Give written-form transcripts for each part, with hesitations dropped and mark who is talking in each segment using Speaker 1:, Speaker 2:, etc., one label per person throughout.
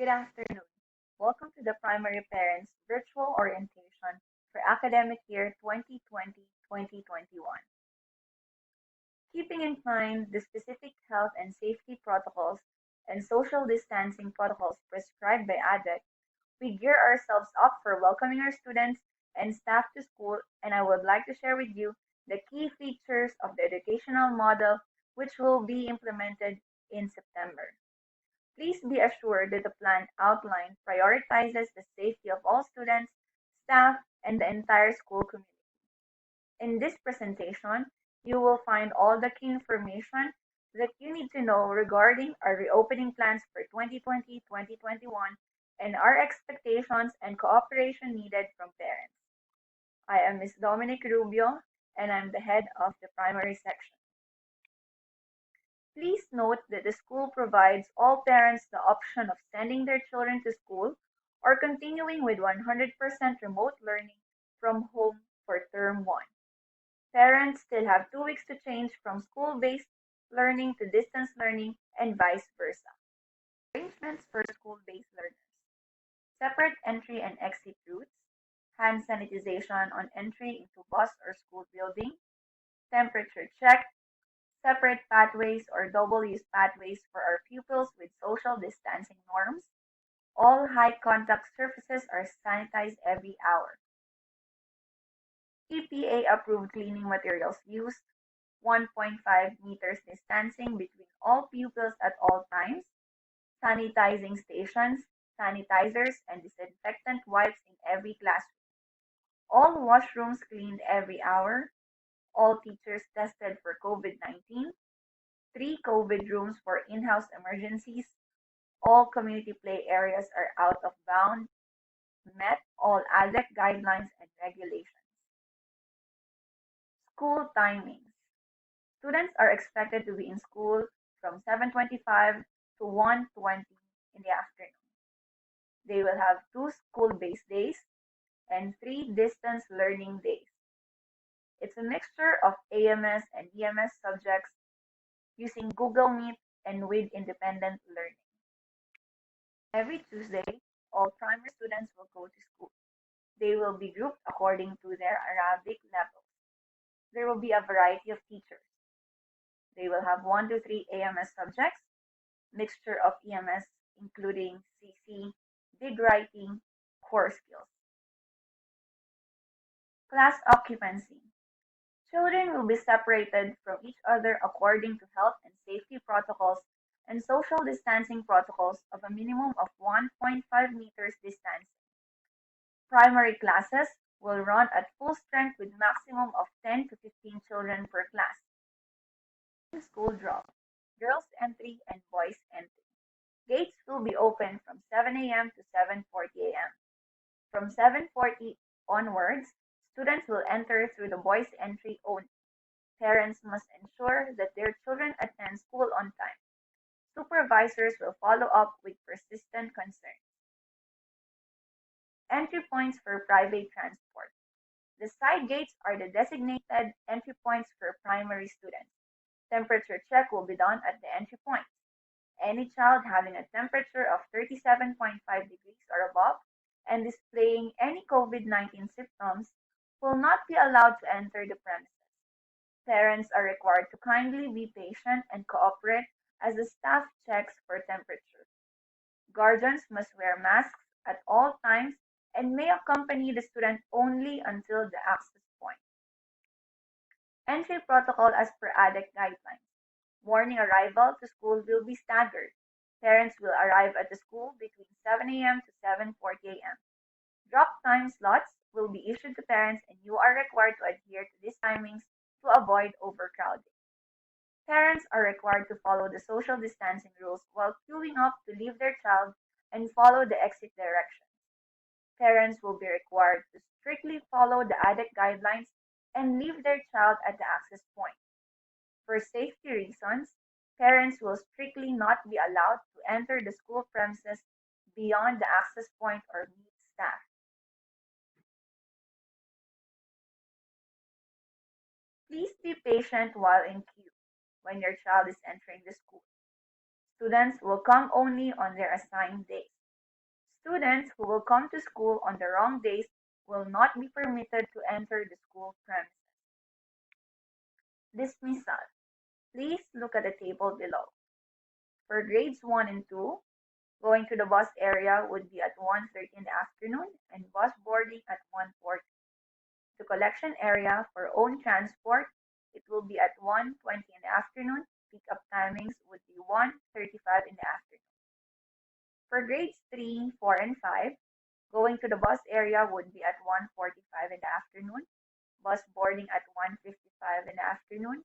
Speaker 1: Good afternoon. Welcome to the Primary Parents Virtual Orientation for Academic Year 2020-2021. Keeping in mind the specific health and safety protocols and social distancing protocols prescribed by ADEC, we gear ourselves up for welcoming our students and staff to school, and I would like to share with you the key features of the educational model which will be implemented in September. Please be assured that the plan outlined prioritizes the safety of all students, staff, and the entire school community. In this presentation, you will find all the key information that you need to know regarding our reopening plans for 2020-2021 and our expectations and cooperation needed from parents. I am Ms. Dominic Rubio, and I'm the head of the primary section. Please note that the school provides all parents the option of sending their children to school or continuing with 100% remote learning from home for term 1. Parents still have 2 weeks to change from school-based learning to distance learning and vice versa. Arrangements for school-based learners. Separate entry and exit routes, hand sanitization on entry into bus or school building, temperature check, separate pathways or double-use pathways for our pupils with social distancing norms. All high-contact surfaces are sanitized every hour. EPA-approved cleaning materials used, 1.5 meters distancing between all pupils at all times, sanitizing stations, sanitizers, and disinfectant wipes in every classroom. All washrooms cleaned every hour, all teachers tested for COVID-19, 3 COVID rooms for in-house emergencies, all community play areas are out of bounds, met all ADEC guidelines and regulations. School timings. Students are expected to be in school from 7:25 to 1:20 in the afternoon. They will have 2 school-based days and 3 distance learning days. It's a mixture of AMS and EMS subjects using Google Meet and with independent learning. Every Tuesday, all primary students will go to school. They will be grouped according to their Arabic levels. There will be a variety of teachers. They will have 1 to 3 AMS subjects, mixture of EMS including CC, big writing, core skills. Class occupancy. Children will be separated from each other according to health and safety protocols and social distancing protocols of a minimum of 1.5 meters distance. Primary classes will run at full strength with maximum of 10 to 15 children per class. School drop, girls entry and boys entry. Gates will be open from 7 a.m. to 7:40 a.m. From 7:40 onwards, students will enter through the boys' entry only. Parents must ensure that their children attend school on time. Supervisors will follow up with persistent concerns. Entry points for private transport. The side gates are the designated entry points for primary students. Temperature check will be done at the entry points. Any child having a temperature of 37.5 degrees or above and displaying any COVID-19 symptoms will not be allowed to enter the premises. Parents are required to kindly be patient and cooperate as the staff checks for temperature. Guardians must wear masks at all times and may accompany the student only until the access point. Entry protocol as per ADEC guidelines. Morning arrival to school will be staggered. Parents will arrive at the school between 7 a.m. to 7:40 a.m. Drop time slots will be issued to parents and you are required to adhere to these timings to avoid overcrowding. Parents are required to follow the social distancing rules while queuing up to leave their child and follow the exit directions. Parents will be required to strictly follow the ADEC guidelines and leave their child at the access point. For safety reasons, parents will strictly not be allowed to enter the school premises beyond the access point or meet staff. Please be patient while in queue when your child is entering the school. Students will come only on their assigned days. Students who will come to school on the wrong days will not be permitted to enter the school premises. Dismissal. Please look at the table below. For grades 1 and 2, going to the bus area would be at 1:30 in the afternoon and bus boarding at 1:40. The collection area for own transport, it will be at 1:20 in the afternoon. Pickup timings would be 1:35 in the afternoon. For grades 3, 4, and 5, going to the bus area would be at 1:45 in the afternoon. Bus boarding at 1:55 in the afternoon.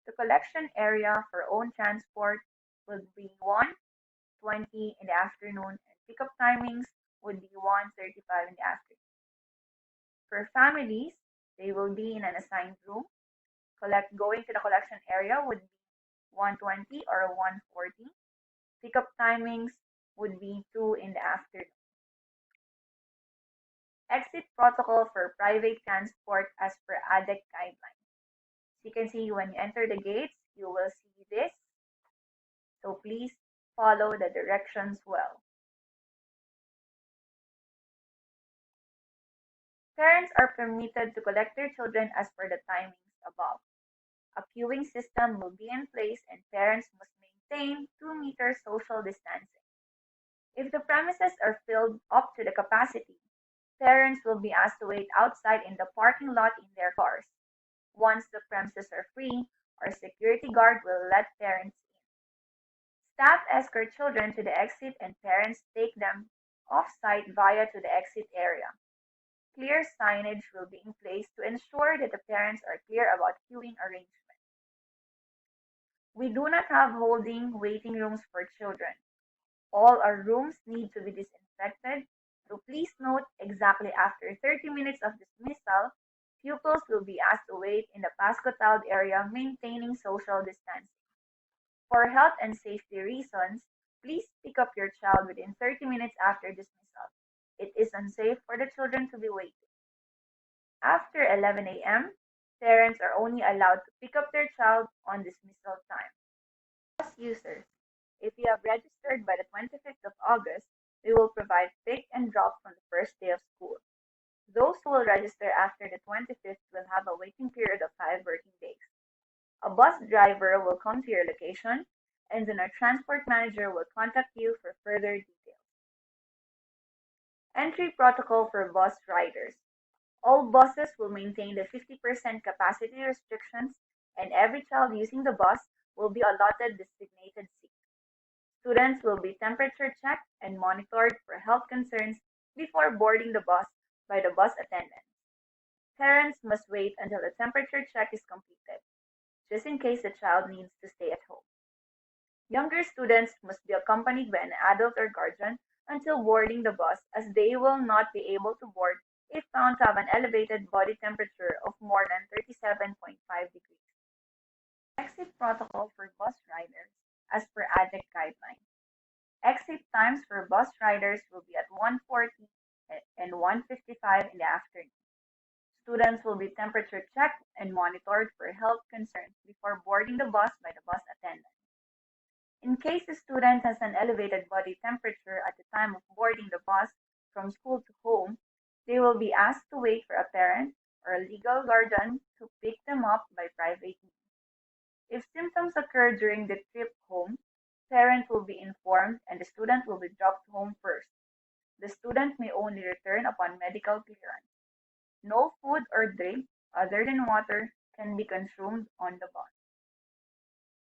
Speaker 1: The collection area for own transport would be 1:20 in the afternoon, and pickup timings would be 1:35 in the afternoon. For families, they will be in an assigned room. Going to the collection area would be 1:20 or 1:40. Pickup timings would be 2 in the afternoon. Exit protocol for private transport as per ADEC guidelines. You can see when you enter the gates, you will see this. So please follow the directions well. Parents are permitted to collect their children as per the timings above. A queuing system will be in place and parents must maintain 2-meter social distancing. If the premises are filled up to the capacity, parents will be asked to wait outside in the parking lot in their cars. Once the premises are free, our security guard will let parents in. Staff escort children to the exit and parents take them off-site via to the exit area. Clear signage will be in place to ensure that the parents are clear about queuing arrangements. We do not have holding waiting rooms for children. All our rooms need to be disinfected, so please note exactly after 30 minutes of dismissal, pupils will be asked to wait in the Pasco-tiled area maintaining social distancing. For health and safety reasons, please pick up your child within 30 minutes after dismissal. It is unsafe for the children to be waiting. After 11 a.m., parents are only allowed to pick up their child on dismissal time. Bus users, if you have registered by the 25th of August, we will provide pick and drop from the first day of school. Those who will register after the 25th will have a waiting period of 5 working days. A bus driver will come to your location, and then our transport manager will contact you for further details. Entry protocol for bus riders. All buses will maintain the 50% capacity restrictions, and every child using the bus will be allotted designated seat. Students will be temperature checked and monitored for health concerns before boarding the bus by the bus attendant. Parents must wait until the temperature check is completed, just in case the child needs to stay at home. Younger students must be accompanied by an adult or guardian until boarding the bus, as they will not be able to board if found to have an elevated body temperature of more than 37.5 degrees. Exit protocol for bus riders as per ADEC guidelines. Exit times for bus riders will be at 1:40 and 1:55 in the afternoon. Students will be temperature checked and monitored for health concerns before boarding the bus by the bus attendant. In case the student has an elevated body temperature at the time of boarding the bus from school to home, they will be asked to wait for a parent or a legal guardian to pick them up by private means. If symptoms occur during the trip home, parent will be informed and the student will be dropped home first. The student may only return upon medical clearance. No food or drink other than water can be consumed on the bus.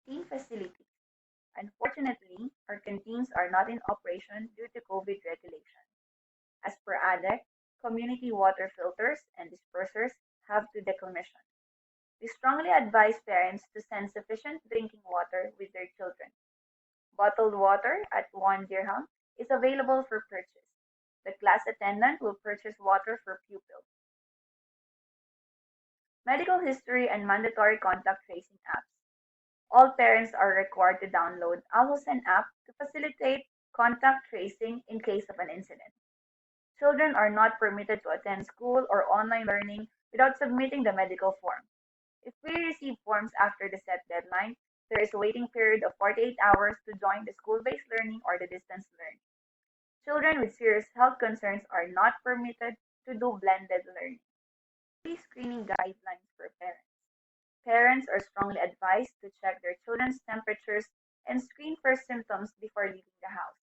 Speaker 1: Canteen facilities. Unfortunately, our canteens are not in operation due to COVID regulations. As per ADEC, community water filters and dispersers have to decommission. We strongly advise parents to send sufficient drinking water with their children. Bottled water at 1 dirham is available for purchase. The class attendant will purchase water for pupils. Medical history and mandatory contact tracing apps. All parents are required to download Alhosen app to facilitate contact tracing in case of an incident. Children are not permitted to attend school or online learning without submitting the medical form. If we receive forms after the set deadline, there is a waiting period of 48 hours to join the school-based learning or the distance learning. Children with serious health concerns are not permitted to do blended learning. Pre-screening guidelines for parents. Parents are strongly advised to check their children's temperatures and screen for symptoms before leaving the house.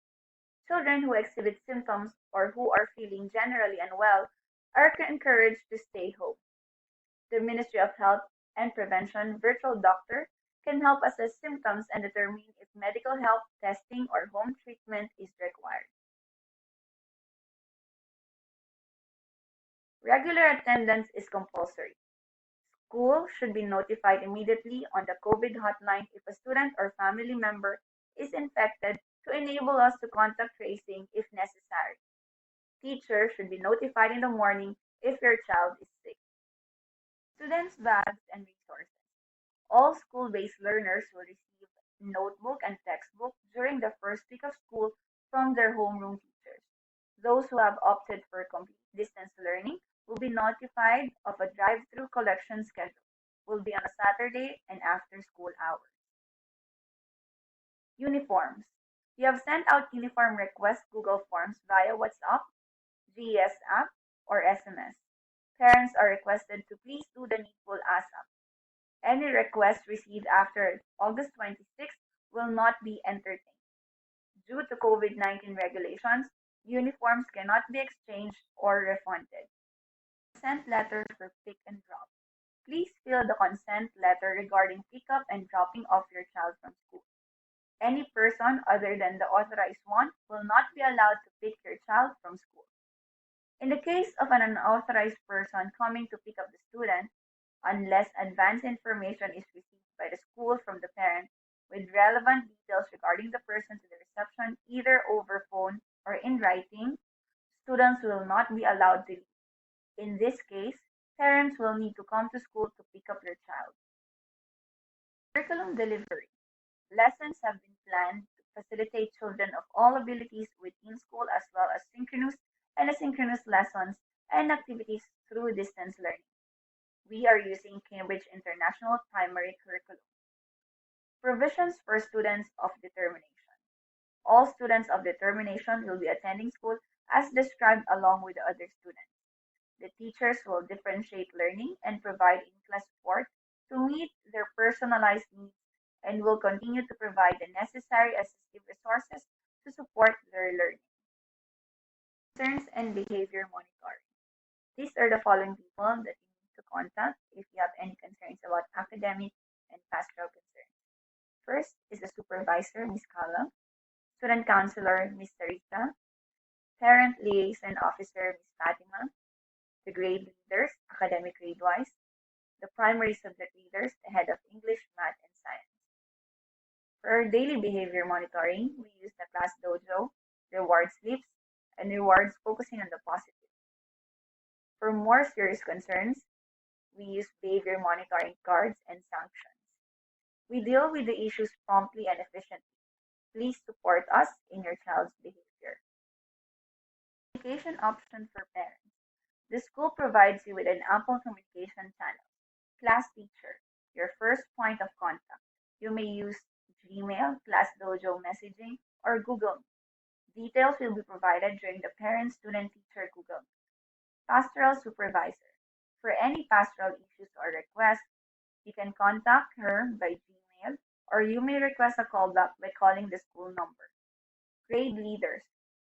Speaker 1: Children who exhibit symptoms or who are feeling generally unwell are encouraged to stay home. The Ministry of Health and Prevention virtual doctor can help assess symptoms and determine if medical help, testing, or home treatment is required. Regular attendance is compulsory. School should be notified immediately on the COVID hotline if a student or family member is infected to enable us to contact tracing if necessary. Teachers should be notified in the morning if your child is sick. Students' bags and resources. All school-based learners will receive notebook and textbook during the first week of school from their homeroom teachers. Those who have opted for complete distance learning will be notified of a drive-through collection schedule. Will be on a Saturday and after school hours. Uniforms. We have sent out uniform request Google Forms via WhatsApp, GS app, or SMS. Parents are requested to please do the needful ASAP. Any requests received after August 26 will not be entertained. Due to COVID-19 regulations, uniforms cannot be exchanged or refunded. Consent letter for pick and drop. Please fill the consent letter regarding pickup and dropping off your child from school. Any person other than the authorized one will not be allowed to pick your child from school. In the case of an unauthorized person coming to pick up the student, unless advance information is received by the school from the parent with relevant details regarding the person to the reception, either over phone or in writing, students will not be allowed to leave. In this case, parents will need to come to school to pick up your child. Curriculum delivery. Lessons have been planned to facilitate children of all abilities within school as well as synchronous and asynchronous lessons and activities through distance learning. We are using Cambridge International Primary Curriculum. Provisions for students of determination. All students of determination will be attending school as described along with the other students. The teachers will differentiate learning and provide in-class support to meet their personalized needs and will continue to provide the necessary assistive resources to support their learning. Concerns and behavior monitoring. These are the following people that you need to contact if you have any concerns about academic and pastoral concerns. First is the supervisor, Ms. Kala, student counselor, Ms. Sarita, parent liaison officer, Ms. Fatima, the grade leaders, academic grade-wise, the primary subject leaders, the head of English, Math, and Science. For our daily behavior monitoring, we use the class dojo, reward slips, and rewards focusing on the positive. For more serious concerns, we use behavior monitoring cards and sanctions. We deal with the issues promptly and efficiently. Please support us in your child's behavior. Communication option for parents. The school provides you with an ample communication channel. Class teacher, your first point of contact. You may use Gmail, Class Dojo messaging, or Google Meet. Details will be provided during the parent-student-teacher Google Meet. Pastoral supervisor. For any pastoral issues or requests, you can contact her by Gmail, or you may request a callback by calling the school number. Grade leaders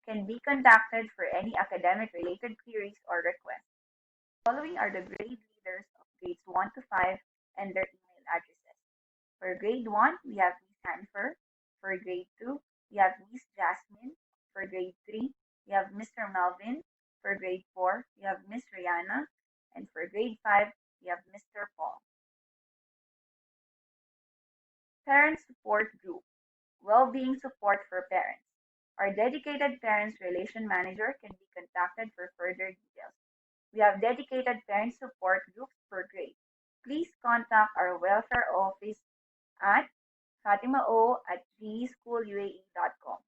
Speaker 1: can be contacted for any academic-related queries or requests. Following are the grade leaders of grades 1 to 5 and their email addresses. For grade 1, we have Ms. Hanfer. For grade 2, we have Ms. Jasmine. For grade 3, we have Mr. Melvin. For grade 4, we have Ms. Rihanna. And for grade 5, we have Mr. Paul. Parent Support Group. Well-being support for parents. Our dedicated Parents Relation Manager can be contacted for further details. We have dedicated parent support groups per grade. Please contact our welfare office at fatimao@geschooluae.com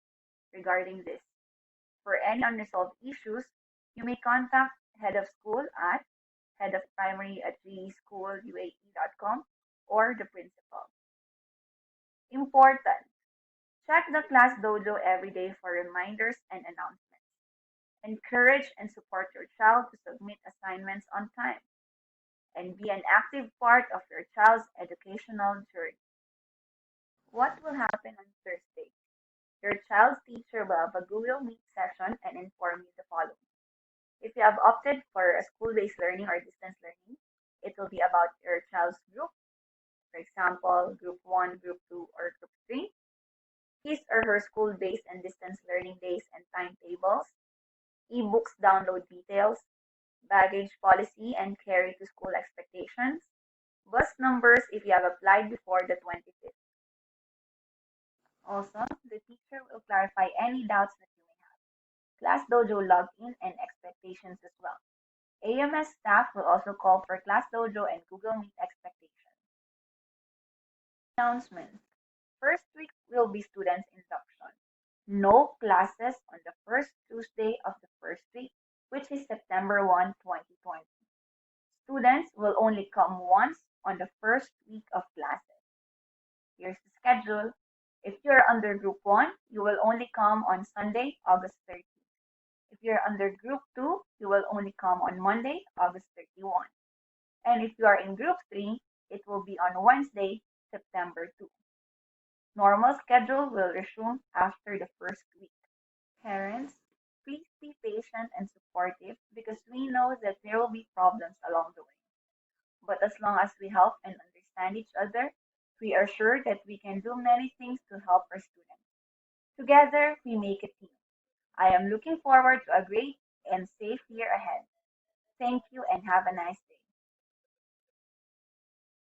Speaker 1: regarding this. For any unresolved issues, you may contact head of school at headofprimary@geschooluae.com or the principal. Important. Check the class dojo every day for reminders and announcements. Encourage and support your child to submit assignments on time and be an active part of your child's educational journey. What will happen on Thursday? Your child's teacher will have a Google Meet session and inform you the following. If you have opted for a school-based learning or distance learning, it will be about your child's group, for example, group 1, group 2, or group 3, his or her school-based and distance learning days and timetables, e-books download details, baggage policy and carry to school expectations, bus numbers if you have applied before the 25th. Also, the teacher will clarify any doubts that you may have. Class Dojo login and expectations as well. AMS staff will also call for Class Dojo and Google Meet expectations. Announcements. First week will be students induction. No classes on the first Tuesday of the first week, which is September 1, 2020. Students will only come once on the first week of classes. Here's the schedule. If you're under Group 1, you will only come on Sunday, August 30. If you're under Group 2, you will only come on Monday, August 31. And if you are in Group 3, it will be on Wednesday, September 2. Normal schedule will resume after the first week. Parents, please be patient and supportive because we know that there will be problems along the way. But as long as we help and understand each other, we are sure that we can do many things to help our students. Together, we make a team. I am looking forward to a great and safe year ahead. Thank you and have a nice day.